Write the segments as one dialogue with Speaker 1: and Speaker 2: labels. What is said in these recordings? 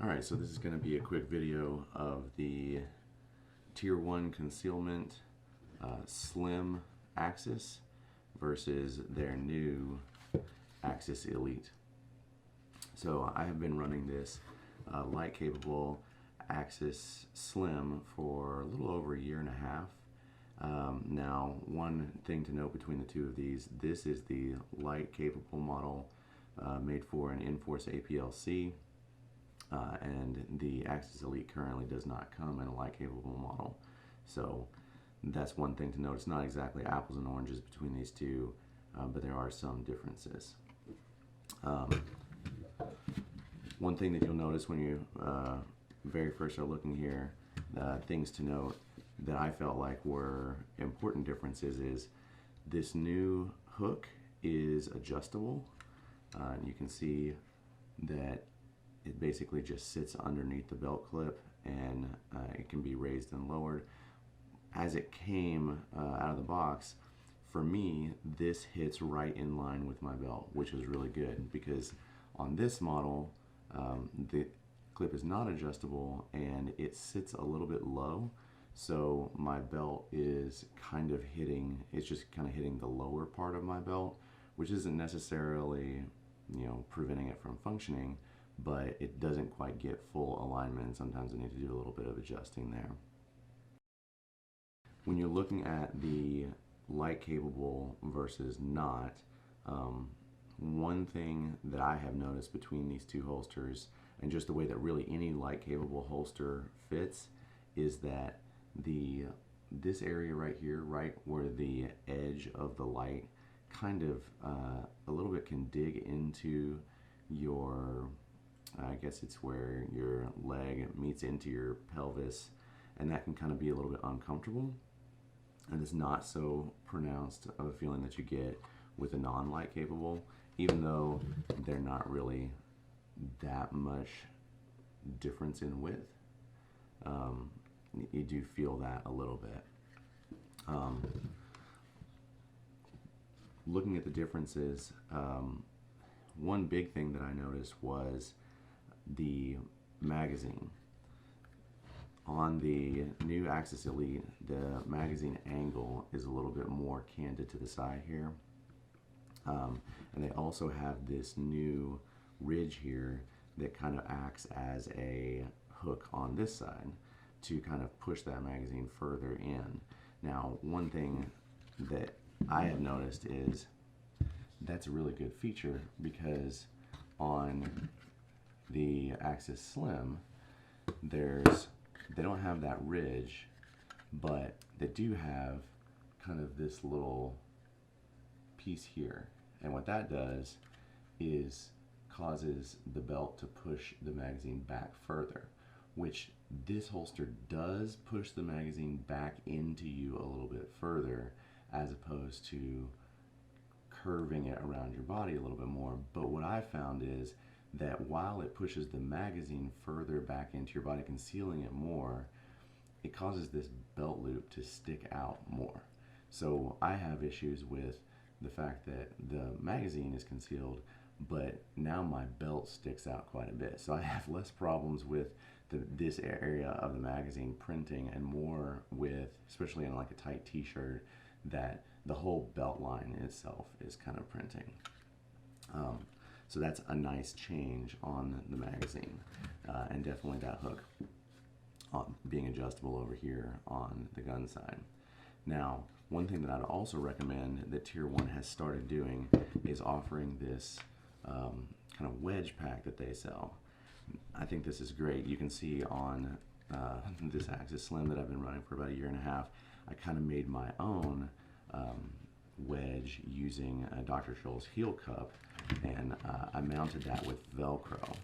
Speaker 1: Alright, so this is going to be a quick video of the Tier 1 concealment slim Axis versus their new Axis Elite. So I have been running this light capable Axis Slim for a little over a year and a half. Now, one thing to note between the two of these, this is the light capable model made for an in-force APLC. And the Axis Elite currently does not come in a light capable model. So that's one thing to note. It's not exactly apples and oranges between these two, but there are some differences. One thing that you'll notice when you very first are looking here, things to note that I felt like were important differences is this new hook is adjustable. And you can see that it basically just sits underneath the belt clip, and it can be raised and lowered. As it came out of the box, for me, this hits right in line with my belt, which is really good because on this model, the clip is not adjustable and it sits a little bit low. So my belt is kind of hitting, it's just kind of hitting the lower part of my belt, which isn't necessarily, preventing it from functioning, but it doesn't quite get full alignment, and sometimes I need to do a little bit of adjusting there. When you're looking at the light capable versus not, one thing that I have noticed between these two holsters, and just the way that really any light capable holster fits, is that this area right here, right where the edge of the light kind of a little bit can dig into your, I guess it's where your leg meets into your pelvis, and that can kind of be a little bit uncomfortable, and it's not so pronounced of a feeling that you get with a non-light capable, even though they're not really that much difference in width. You do feel that a little bit. Looking at the differences, one big thing that I noticed was the magazine. On the new Axis Elite, the magazine angle is a little bit more canted to the side here. And they also have this new ridge here that kind of acts as a hook on this side to kind of push that magazine further in. Now, one thing that I have noticed is that's a really good feature, because on the Axis Slim, they don't have that ridge, but they do have kind of this little piece here. And what that does is causes the belt to push the magazine back further, which this holster does push the magazine back into you a little bit further, as opposed to curving it around your body a little bit more. But what I found is that while it pushes the magazine further back into your body, concealing it more, it causes this belt loop to stick out more. So I have issues with the fact that the magazine is concealed, but now my belt sticks out quite a bit. So I have less problems with this area of the magazine printing, and more with, especially in like a tight t-shirt, that the whole belt line itself is kind of printing. So that's a nice change on the magazine, and definitely that hook being adjustable over here on the gun side. Now, one thing that I'd also recommend that Tier 1 has started doing is offering this kind of wedge pack that they sell. I think this is great. You can see on this Axis Slim that I've been running for about a year and a half, I kind of made my own wedge using a Dr. Scholl's heel cup, and I mounted that with Velcro.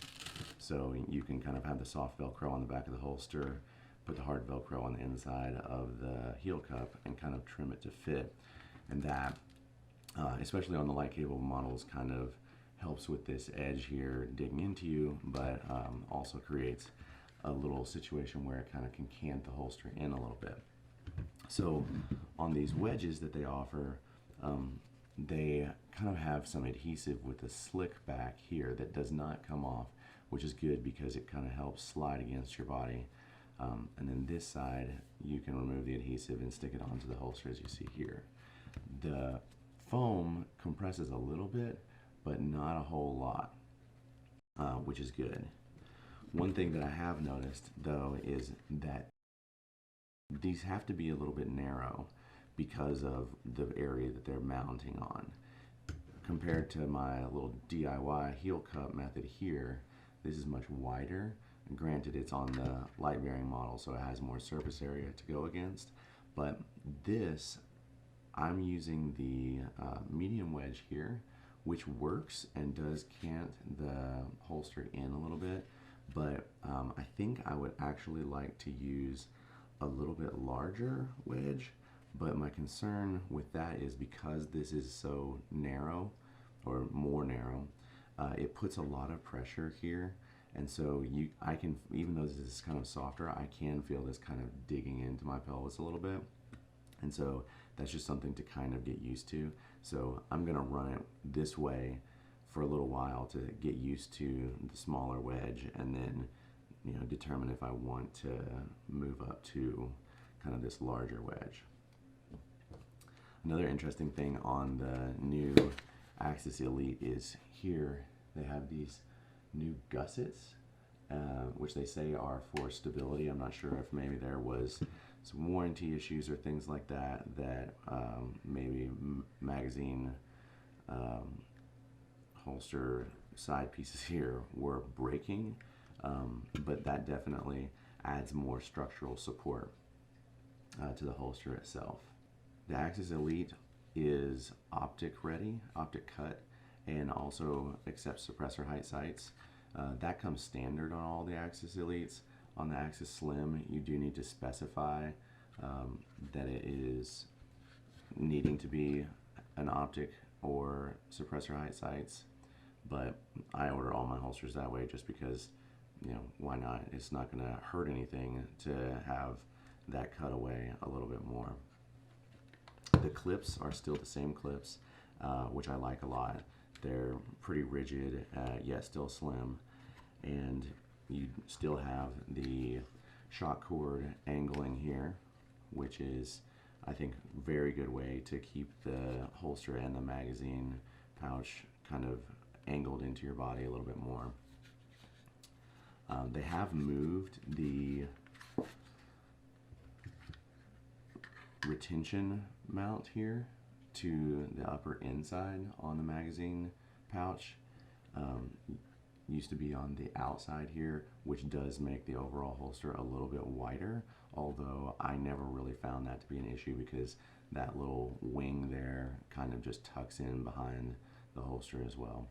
Speaker 1: So you can kind of have the soft Velcro on the back of the holster, put the hard Velcro on the inside of the heel cup, and kind of trim it to fit. And that, especially on the light capable models, kind of helps with this edge here digging into you, but also creates a little situation where it kind of can cant the holster in a little bit. So on these wedges that they offer, they kind of have some adhesive with a slick back here that does not come off which is good because it kind of helps slide against your body. And then this side, you can remove the adhesive and stick it onto the holster as you see here. The foam compresses a little bit, but not a whole lot, which is good. One thing that I have noticed though is that these have to be a little bit narrow because of the area that they're mounting on. Compared to my little DIY heel cup method here, this is much wider. Granted, it's on the light bearing model, so it has more surface area to go against, but this, I'm using the medium wedge here, which works and does cant the holster in a little bit, but I think I would actually like to use a little bit larger wedge, but my concern with that is because this is so narrow, or more narrow, it puts a lot of pressure here. And so I can, even though this is kind of softer, I can feel this kind of digging into my pelvis a little bit. And so that's just something to kind of get used to. So I'm gonna run it this way for a little while to get used to the smaller wedge, and then, you know, determine if I want to move up to kind of this larger wedge. Another interesting thing on the new Axis Elite is here they have these new gussets, which they say are for stability. I'm not sure if maybe there was some warranty issues or things like that, that maybe magazine holster side pieces here were breaking, but that definitely adds more structural support to the holster itself. The Axis Elite is optic ready, optic cut, and also accepts suppressor height sights. That comes standard on all the Axis Elites. On the Axis Slim, you do need to specify that it is needing to be an optic or suppressor height sights, but I order all my holsters that way just because, you know, why not? It's not going to hurt anything to have that cut away a little bit more. The clips are still the same clips, which I like a lot. They're pretty rigid, yet still slim, and you still have the shock cord angling here, which is, I think, a very good way to keep the holster and the magazine pouch kind of angled into your body a little bit more. They have moved the retention mount here to the upper inside on the magazine pouch. Used to be on the outside here, which does make the overall holster a little bit wider, although I never really found that to be an issue because that little wing there kind of just tucks in behind the holster as well.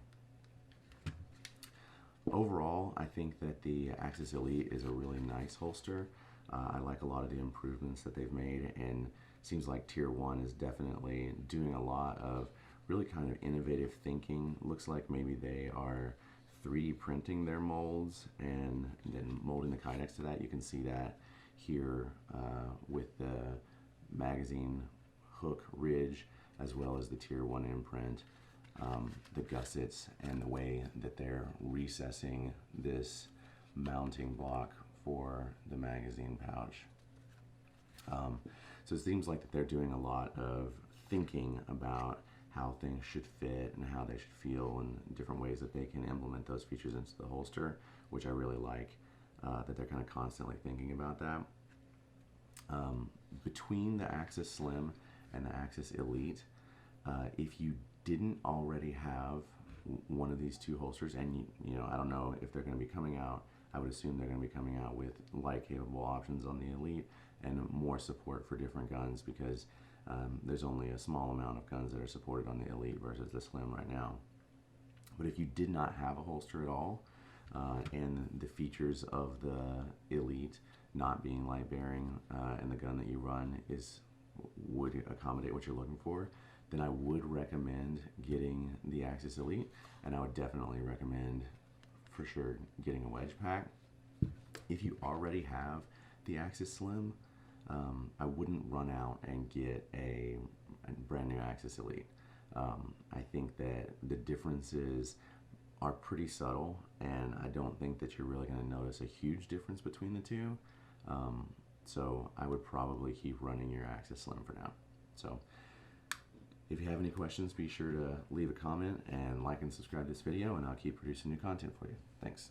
Speaker 1: Overall, I think that the Axis Elite is a really nice holster. I like a lot of the improvements that they've made, and seems like Tier 1 is definitely doing a lot of really kind of innovative thinking. Looks like maybe they are 3D printing their molds and then molding the kydex to that. You can see that here with the magazine hook ridge, as well as the Tier 1 imprint, the gussets, and the way that they're recessing this mounting block for the magazine pouch. So it seems like that they're doing a lot of thinking about how things should fit and how they should feel, and different ways that they can implement those features into the holster, which I really like, that they're kind of constantly thinking about that. Between the Axis Slim and the Axis Elite, if you didn't already have one of these two holsters, and you know, I don't know if they're going to be coming out, I would assume they're going to be coming out with light capable options on the Elite and more support for different guns, because there's only a small amount of guns that are supported on the Elite versus the Slim right now. But if you did not have a holster at all, and the features of the Elite not being light bearing, and the gun that you run would accommodate what you're looking for, then I would recommend getting the Axis Elite, and I would definitely recommend for sure getting a wedge pack. If you already have the Axis Slim, I wouldn't run out and get a brand new Axis Elite. I think that the differences are pretty subtle, and I don't think that you're really going to notice a huge difference between the two. So I would probably keep running your Axis Slim for now. So if you have any questions, be sure to leave a comment and like and subscribe to this video, and I'll keep producing new content for you. Thanks.